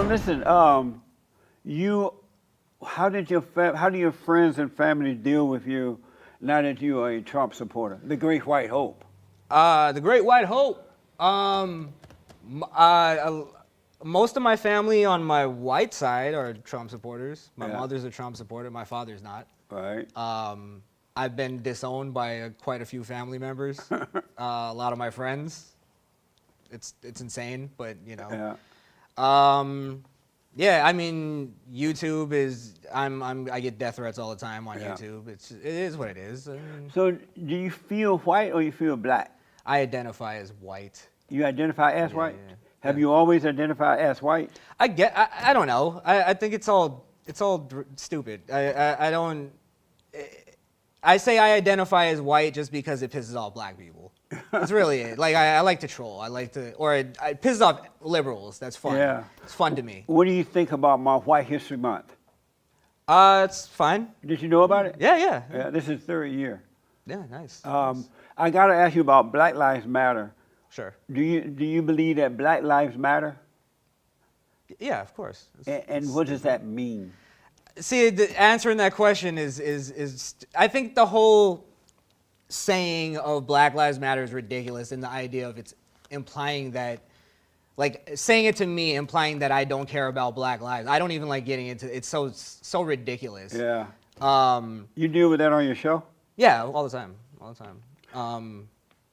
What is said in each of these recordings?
So listen, you, how do your friends and family deal with you now that you are a Trump supporter, the Great White Hope? The Great White Hope. Most of my family on my white side are Trump supporters. My mother's a Trump supporter. My father's not. Right. I've been disowned by quite a few family members. A lot of my friends. It's insane, but you know. Yeah. Yeah, I mean, YouTube is. I get death threats all the time on YouTube. It is what it is. I mean, So, do you feel white or you feel black? I identify as white. You identify as white? Yeah. Have you always identified as white? I don't know. I think it's all stupid. I don't. I say I identify as white just because it pisses off black people. That's really it. Like I like to troll. I like to, or it pisses off liberals. That's fun. Yeah. It's fun to me. What do you think about my White History Month? It's fine. Did you know about it? Yeah. Yeah, this is third year. Yeah, nice. I got to ask you about Black Lives Matter. Sure. Do you believe that Black Lives Matter? Yeah, of course. And what does that mean? See, answering that question is I think the whole saying of Black Lives Matter is ridiculous, and the idea of it's implying that, like saying it to me, implying that I don't care about Black lives. I don't even like getting into it. It's so ridiculous. Yeah. You deal with that on your show? Yeah, all the time.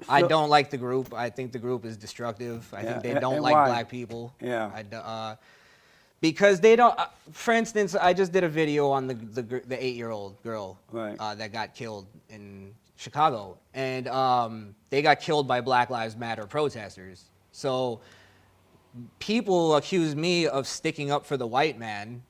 I don't like the group. I think the group is destructive. I think they don't like black people. Yeah. Because they don't. For instance, I just did a video on the 8-year-old girl that got killed in Chicago, and they got killed by Black Lives Matter protesters. So people accuse me of sticking up for the white man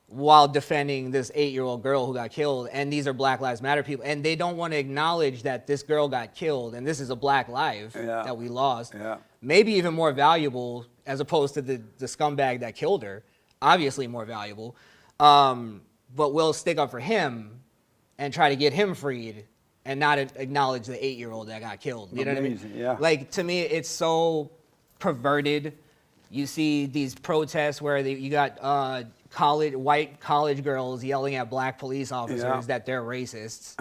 while defending this 8-year-old girl who got killed, and these are Black Lives Matter people, and they don't want to acknowledge that this girl got killed, and this is a black life that we lost. Yeah. Maybe even more valuable as opposed to the scumbag that killed her. Obviously more valuable. But we'll stick up for him and try to get him freed and not acknowledge the 8-year-old that got killed. You know what I mean? Yeah. Like, to me, it's so perverted. You see these protests where you got white college girls yelling at black police officers that they're racists.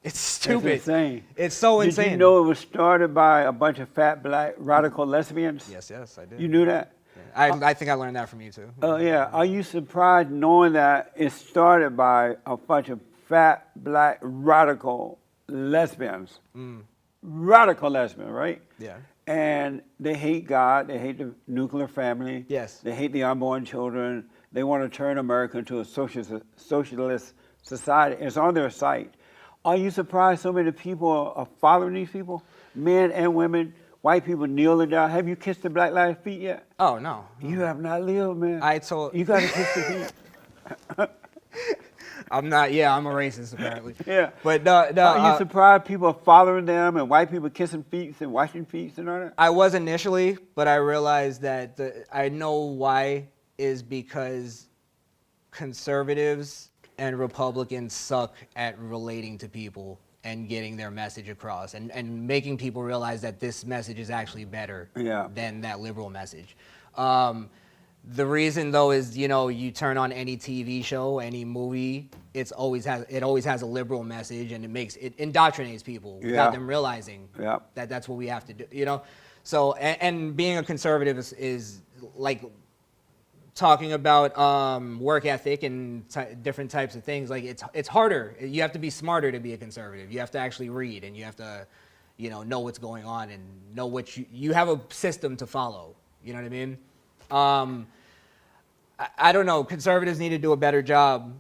It's stupid. It's insane. It's so insane. Did you know it was started by a bunch of fat black radical lesbians? Yes, I did. You knew that? Yeah. I think I learned that from you too. Oh, yeah. Are you surprised knowing that it started by a bunch of fat black radical lesbians? Radical lesbians, right? Yeah. And they hate God. They hate the nuclear family. Yes. They hate the unborn children. They want to turn America into a socialist society. It's on their site. Are you surprised so many people are following these people? Men and women, white people kneeling down. Have you kissed the Black Lives feet yet? Oh, no. You have not lived, man. You got to kiss the feet. I'm not, I'm a racist apparently. Yeah. But no, are you surprised people are following them and white people kissing feet and washing feet and all that? I was initially, but I realized that I know why is because conservatives and Republicans suck at relating to people and getting their message across and making people realize that this message is actually better than that liberal message. The reason though is, you turn on any TV show, any movie, it always has a liberal message, and it indoctrinates people without them realizing that that's what we have to do, So, and being a conservative is like talking about work ethic and different types of things. Like it's harder. You have to be smarter to be a conservative. You have to actually read, and you have to, know what's going on and know what you have a system to follow. You know what I mean? I don't know. Conservatives need to do a better job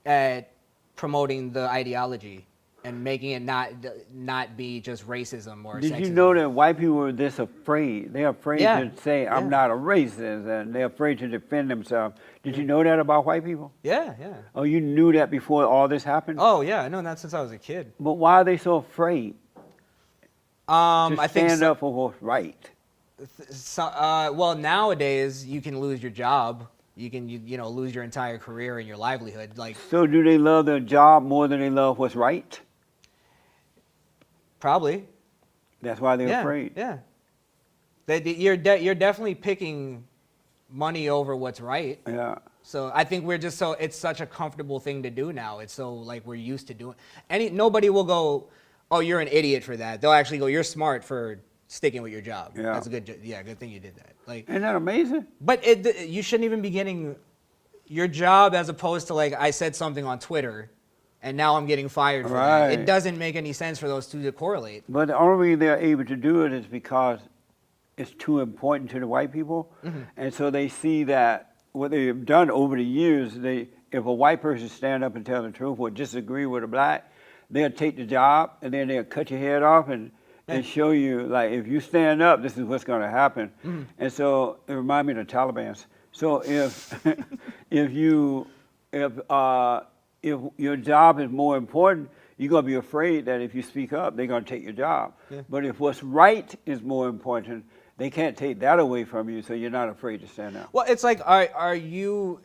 at promoting the ideology and making it not be just racism or sexism. Did you know that white people are this afraid? They're afraid to say, I'm not a racist, and they're afraid to defend themselves. Did you know that about white people? Yeah. Oh, you knew that before all this happened? Oh, yeah. I know that since I was a kid. But why are they so afraid to stand up for what's right? Well, nowadays, you can lose your job. You can lose your entire career and your livelihood. So do they love their job more than they love what's right? Probably. That's why they're afraid. Yeah. You're definitely picking money over what's right. Yeah. So I think we're just so it's such a comfortable thing to do now. It's so like we're used to doing. Nobody will go, oh, you're an idiot for that. They'll actually go, you're smart for sticking with your job. Yeah. That's a good thing you did that. Like, Isn't that amazing? but you shouldn't even be getting your job as opposed to like I said something on Twitter, and now I'm getting fired for that. Right. It doesn't make any sense for those two to correlate. But the only reason they're able to do it is because it's too important to the white people. And so they see that what they've done over the years, if a white person stand up and tell the truth or disagree with a black, they'll take the job and then they'll cut your head off and show you, like, if you stand up, this is what's going to happen. And so it reminds me of the Taliban. So if if your job is more important, you're going to be afraid that if you speak up, they're going to take your job. Yeah. But if what's right is more important, they can't take that away from you, so you're not afraid to stand up. Well, it's like, are you,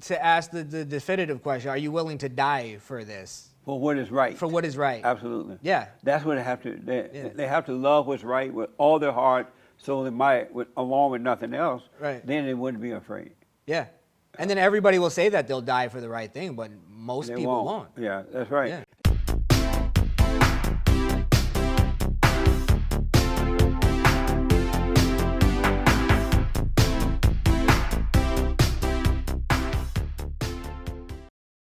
to ask the definitive question, are you willing to die for this? For what is right. For what is right? Absolutely. Yeah. That's what they have to, they have to love what's right with all their heart, so they might, along with nothing else, Right. then they wouldn't be afraid. Yeah. And then everybody will say that they'll die for the right thing, but most They people won't. Yeah, that's right. Yeah.